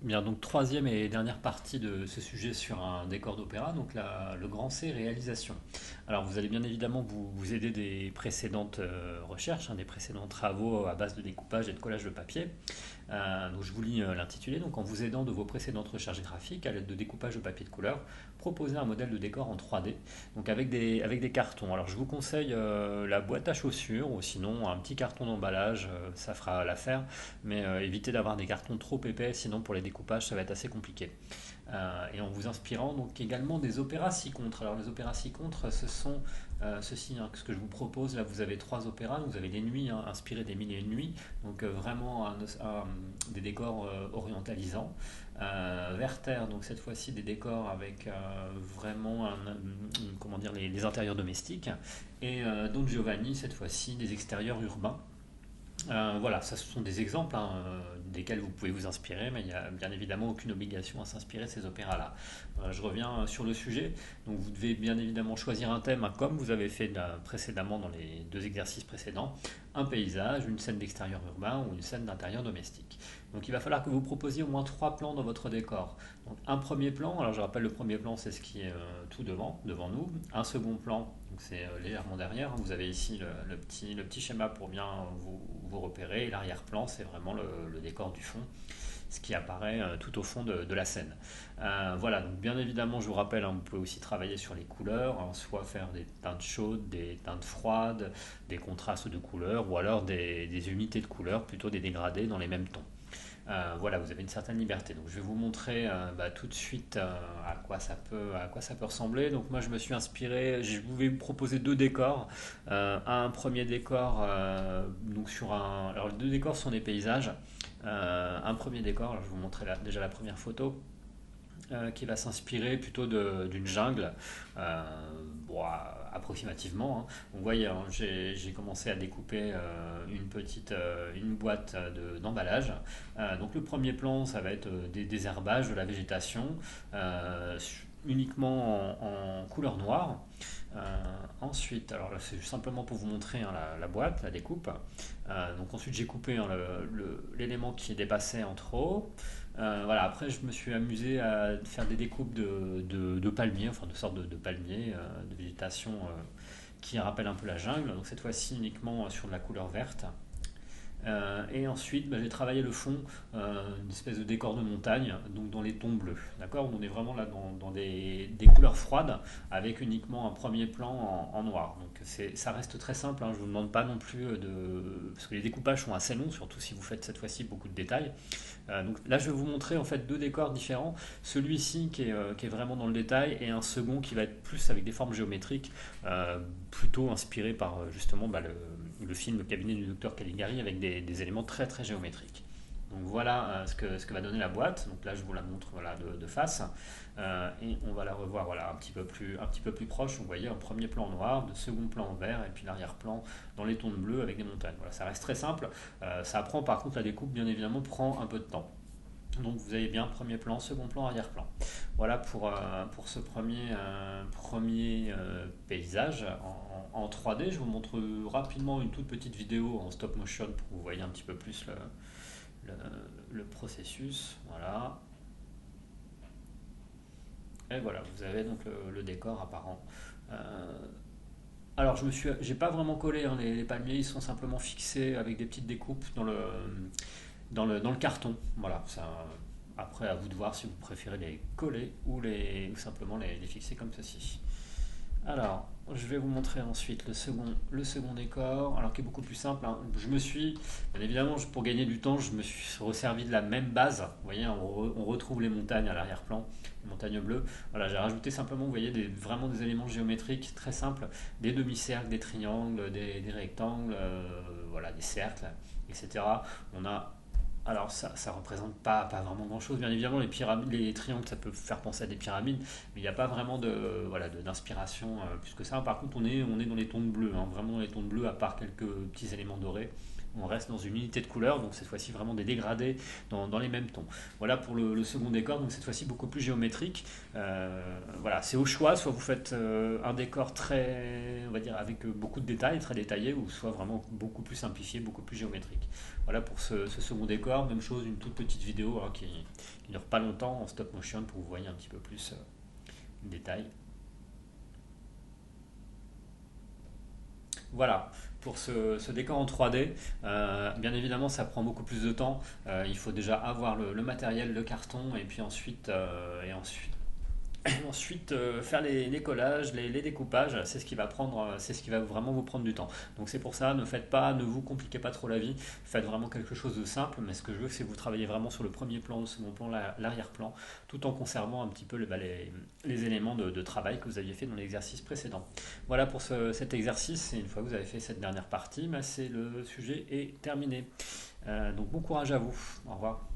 Bien, donc troisième et dernière partie de ce sujet sur un décor d'opéra, donc le grand C, réalisation. Alors vous allez bien évidemment vous aider des précédentes recherches, hein, des précédents travaux à base de découpage et de collage de papier. Donc je vous lis l'intitulé. Donc en vous aidant de vos précédentes recherches graphiques à l'aide de découpage de papier de couleur, proposez un modèle de décor en 3D, donc avec des cartons. Alors je vous conseille la boîte à chaussures ou sinon un petit carton d'emballage, ça fera l'affaire, mais évitez d'avoir des cartons trop épais, sinon pour les découpages ça va être assez compliqué. Et en vous inspirant donc également des opéras six contres. Alors les opéras six contres, ce sont ceci, hein, ce que je vous propose. Là, vous avez trois opéras. Donc, vous avez les nuits, hein, inspirées des mille et une nuits, donc vraiment des décors orientalisants. Werther, donc cette fois-ci des décors avec vraiment comment dire, les intérieurs domestiques. Et Don Giovanni, cette fois-ci des extérieurs urbains. Voilà, ça ce sont des exemples, hein, desquels vous pouvez vous inspirer, mais il n'y a bien évidemment aucune obligation à s'inspirer de ces opéras-là. Je reviens sur le sujet. Donc vous devez bien évidemment choisir un thème, hein, comme vous avez fait précédemment dans les deux exercices précédents, un paysage, une scène d'extérieur urbain ou une scène d'intérieur domestique. Donc il va falloir que vous proposiez au moins trois plans dans votre décor. Donc un premier plan, alors je rappelle le premier plan c'est ce qui est tout devant nous. Un second plan, donc c'est légèrement derrière. Vous avez ici le petit schéma pour bien vous repérer. Et l'arrière-plan c'est vraiment le décor du fond, ce qui apparaît tout au fond de la scène. Voilà, donc bien évidemment, je vous rappelle, hein, vous pouvez aussi travailler sur les couleurs, hein, soit faire des teintes chaudes, des teintes froides, des contrastes de couleurs, ou alors des unités de couleurs, plutôt des dégradés dans les mêmes tons. Voilà, vous avez une certaine liberté. Donc, je vais vous montrer tout de suite à quoi ça peut ressembler. Donc, moi, je me suis inspiré. Je vais vous proposer deux décors. Un premier décor, donc sur un. Alors, les deux décors sont des paysages. Un premier décor. Alors, je vais vous montrer déjà la première photo qui va s'inspirer plutôt d'une jungle, euh, bon, approximativement, hein. Donc, vous voyez, hein, j'ai commencé à découper une boîte d'emballage. Donc le premier plan, ça va être des herbages, de la végétation, euh, uniquement en couleur noire. Ensuite, alors là c'est simplement pour vous montrer, hein, la boîte, la découpe. Donc ensuite j'ai coupé, hein, l'élément qui dépassait en trop. Voilà, après je me suis amusé à faire des découpes de palmiers, enfin de sortes de palmiers, de végétation qui rappellent un peu la jungle. Donc cette fois-ci uniquement sur de la couleur verte. Et ensuite, j'ai travaillé le fond, une espèce de décor de montagne, donc dans les tons bleus. D'accord. On est vraiment là dans des couleurs froides, avec uniquement un premier plan en noir. Donc ça reste très simple, hein, je ne vous demande pas non plus de. Parce que les découpages sont assez longs, surtout si vous faites cette fois-ci beaucoup de détails. Donc là, je vais vous montrer en fait deux décors différents. Celui-ci qui est vraiment dans le détail, et un second qui va être plus avec des formes géométriques, plutôt inspiré par justement le film Le cabinet du docteur Caligari avec des éléments très très géométriques. Donc voilà ce que va donner la boîte. Donc là je vous la montre, voilà, de face. Et on va la revoir, voilà, un petit peu plus proche. Vous voyez un premier plan noir, de second plan vert et puis l'arrière-plan dans les tons de bleu avec des montagnes. Voilà, ça reste très simple. Ça prend par contre, la découpe bien évidemment prend un peu de temps. Donc vous avez bien premier plan, second plan, arrière-plan. Voilà pour ce premier paysage en 3D. Je vous montre rapidement une toute petite vidéo en stop motion pour que vous voyez un petit peu plus le, le processus. Voilà. Et voilà, vous avez donc le décor apparent. Euh, alors, j'ai pas vraiment collé, hein, les palmiers, ils sont simplement fixés avec des petites découpes dans le carton. Voilà, ça, après à vous de voir si vous préférez les coller ou simplement les fixer comme ceci. Alors, je vais vous montrer ensuite le second décor, alors qui est beaucoup plus simple, hein. Bien évidemment, pour gagner du temps, je me suis resservi de la même base. Vous voyez, on retrouve les montagnes à l'arrière-plan, les montagnes bleues. Voilà, j'ai rajouté simplement, vous voyez, vraiment des éléments géométriques très simples, des demi-cercles, des triangles, des rectangles, voilà, des cercles, etc. On a alors ça représente pas vraiment grand-chose. Bien évidemment, les pyramides, les triangles, ça peut faire penser à des pyramides, mais il n'y a pas vraiment d'inspiration plus que ça. Par contre, on est dans les tons de bleu, hein, vraiment dans les tons de bleu, à part quelques petits éléments dorés. on reste dans une unité de couleur, donc cette fois-ci vraiment des dégradés dans les mêmes tons. Voilà pour le second décor, donc cette fois-ci beaucoup plus géométrique. Voilà, c'est au choix, soit vous faites un décor très, on va dire, avec beaucoup de détails, très détaillé, ou soit vraiment beaucoup plus simplifié, beaucoup plus géométrique. Voilà pour ce second décor, même chose, une toute petite vidéo hein, qui ne dure pas longtemps en stop motion pour que vous voyez un petit peu plus le détail. Voilà, pour ce décor en 3D, bien évidemment ça prend beaucoup plus de temps. Il faut déjà avoir le matériel, le carton, et puis ensuite faire les collages, les découpages, c'est ce qui va prendre, c'est ce qui va vraiment vous prendre du temps. Donc c'est pour ça, ne vous compliquez pas trop la vie, faites vraiment quelque chose de simple, mais ce que je veux c'est que vous travaillez vraiment sur le premier plan, le second plan, l'arrière-plan, tout en conservant un petit peu les éléments de travail que vous aviez fait dans l'exercice précédent. Voilà pour cet exercice, et une fois que vous avez fait cette dernière partie, le sujet est terminé. Donc bon courage à vous, au revoir.